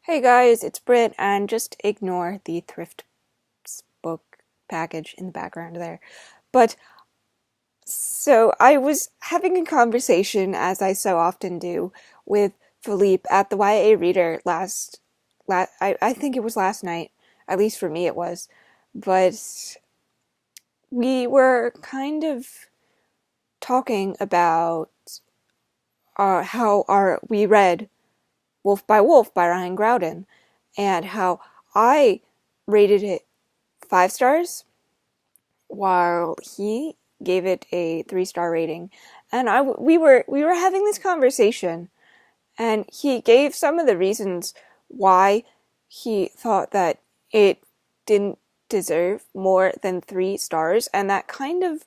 Hey guys, it's Britt, and just ignore the thrift book package in the background there. But so I was having a conversation, as I so often do, with Philippe at the YA Reader I think it was last night. At least for me it was. But we were kind of talking about we read Wolf by Wolf by Ryan Groudon, and how I rated it 5 stars while he gave it a 3-star rating. And we were having this conversation, and he gave some of the reasons why he thought that it didn't deserve more than 3 stars, and that kind of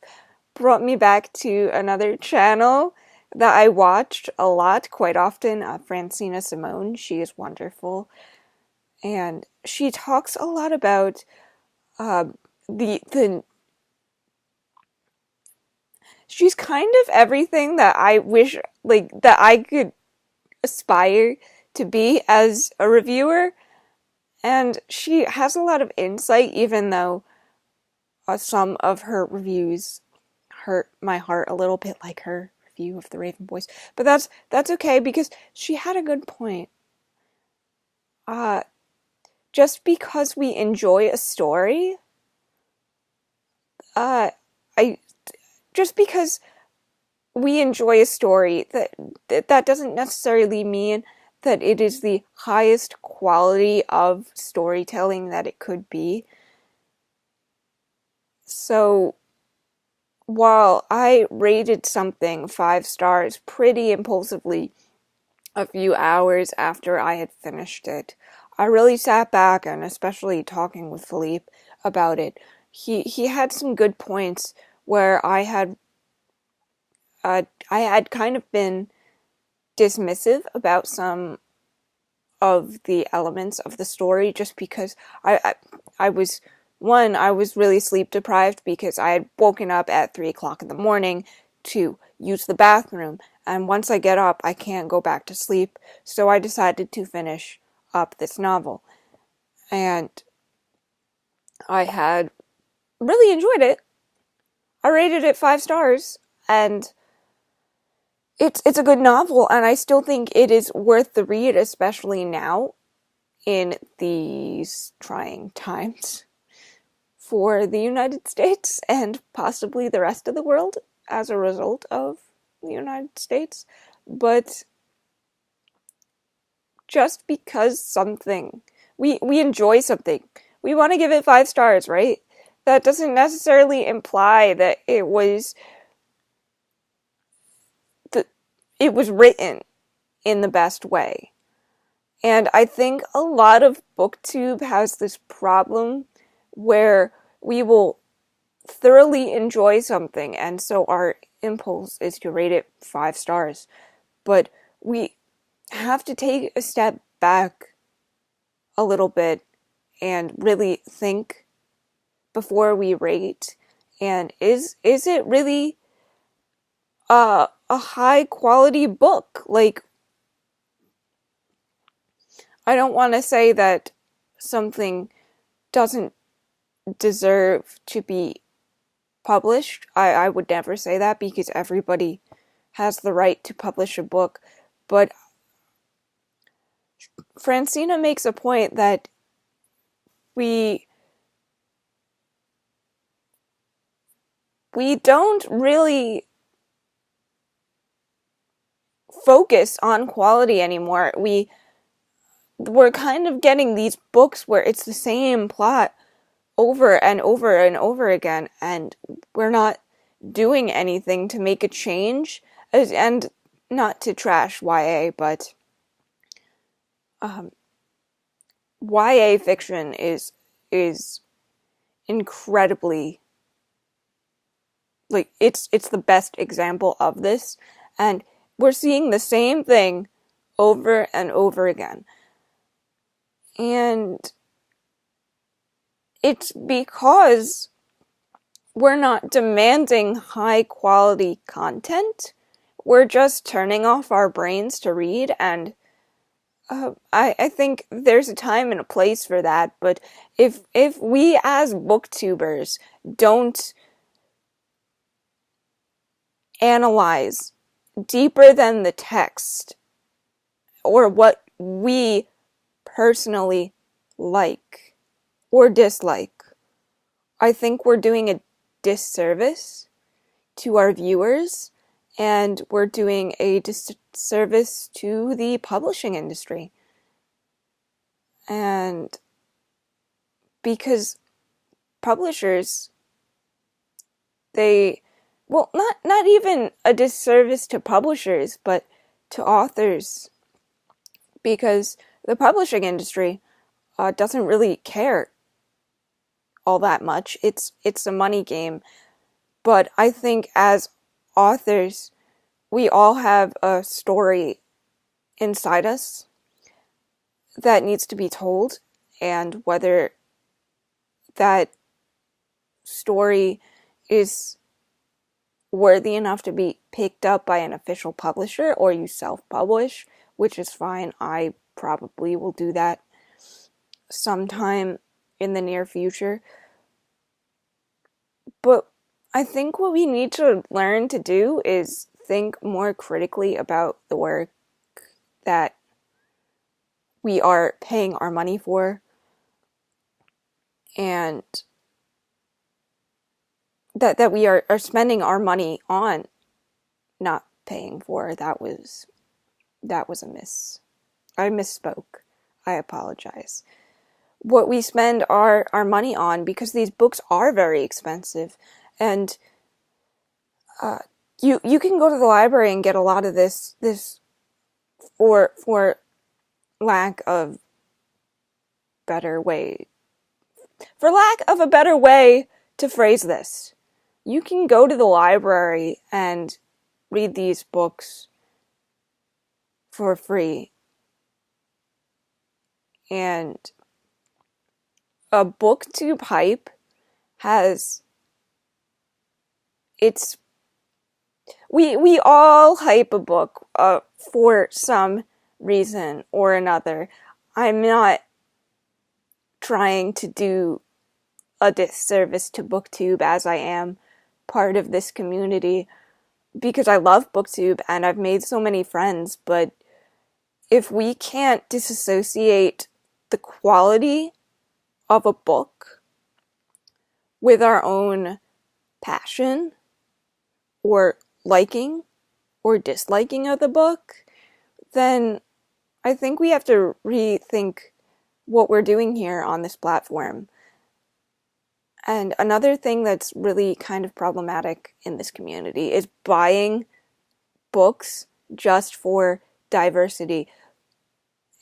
brought me back to another channel that I watched a lot, quite often, Francina Simone. She is wonderful, and she talks a lot about the she's kind of everything that I wish, like, that I could aspire to be as a reviewer. And she has a lot of insight, even though some of her reviews hurt my heart a little bit, like her review of The Raven Boys. But that's okay, because she had a good point. Just because we enjoy a story, I just because we enjoy a story, that doesn't necessarily mean that it is the highest quality of storytelling that it could be. So while I rated something 5 stars pretty impulsively a few hours after I had finished it, I really sat back, and especially talking with Philippe about it, he had some good points where I had kind of been dismissive about some of the elements of the story, just because I was really sleep deprived, because I had woken up at 3 o'clock in the morning to use the bathroom, and once I get up I can't go back to sleep, so I decided to finish up this novel. And I had really enjoyed it. I rated it 5 stars, and it's a good novel, and I still think it is worth the read, especially now in these trying times for the United States and possibly the rest of the world as a result of the United States. But just because we enjoy something, we want to give it 5 stars, right? That doesn't necessarily imply that it was written in the best way. And I think a lot of BookTube has this problem where we will thoroughly enjoy something, and so our impulse is to rate it 5 stars. But we have to take a step back a little bit and really think before we rate. And is it really a high quality book? Like, I don't want to say that something doesn't deserve to be published. I would never say that, because everybody has the right to publish a book. But Francina makes a point that we don't really focus on quality anymore. We're kind of getting these books where it's the same plot over and over and over again, and we're not doing anything to make a change. And not to trash YA, but YA fiction is incredibly, like, it's the best example of this, and we're seeing the same thing over and over again. And it's because we're not demanding high quality content. We're just turning off our brains to read, and I think there's a time and a place for that, but if we as booktubers don't analyze deeper than the text or what we personally like or dislike, I think we're doing a disservice to our viewers, and we're doing a disservice to the publishing industry. And because publishers, they, well, not even a disservice to publishers, but to authors, because the publishing industry doesn't really care all that much. It's a money game. But I think as authors, we all have a story inside us that needs to be told, and whether that story is worthy enough to be picked up by an official publisher or you self-publish, which is fine. I probably will do that sometime in the near future. But I think what we need to learn to do is think more critically about the work that we are paying our money for, and that we are spending our money on, not paying for. That was a miss. I misspoke. I apologize. What we spend our money on, because these books are very expensive, and you can go to the library and get a lot of this for lack of a better way to phrase this. You can go to the library and read these books for free. And a booktube hype has its... We all hype a book for some reason or another. I'm not trying to do a disservice to booktube, as I am part of this community, because I love booktube and I've made so many friends. But if we can't disassociate the quality of a book with our own passion or liking or disliking of the book, then I think we have to rethink what we're doing here on this platform. And another thing that's really kind of problematic in this community is buying books just for diversity.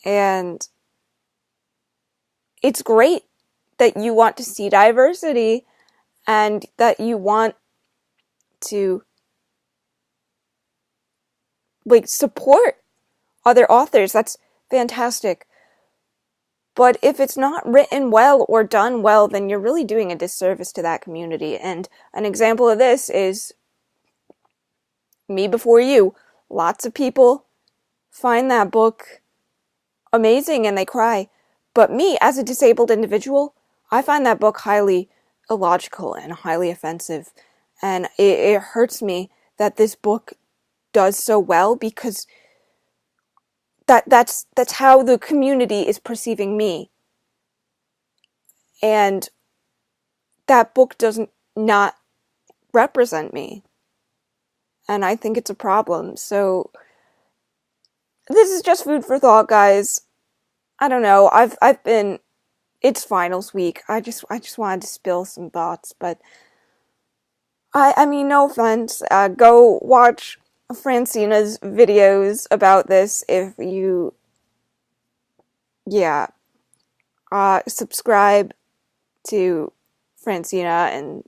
And it's great that you want to see diversity and that you want to support other authors. That's fantastic. But if it's not written well or done well, then you're really doing a disservice to that community. And an example of this is Me Before You. Lots of people find that book amazing and they cry. But me, as a disabled individual, I find that book highly illogical and highly offensive. And it hurts me that this book does so well, because that's how the community is perceiving me. And that book doesn't not represent me. And I think it's a problem. So this is just food for thought, guys. I don't know. It's finals week. I just wanted to spill some thoughts, but I mean, no offense. Go watch Francina's videos about this if you, subscribe to Francina. And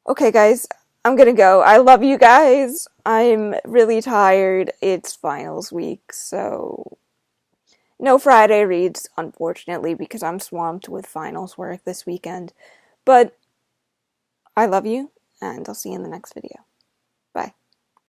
okay, guys, I'm gonna go. I love you guys. I'm really tired. It's finals week, so no Friday reads, unfortunately, because I'm swamped with finals work this weekend. But I love you, and I'll see you in the next video.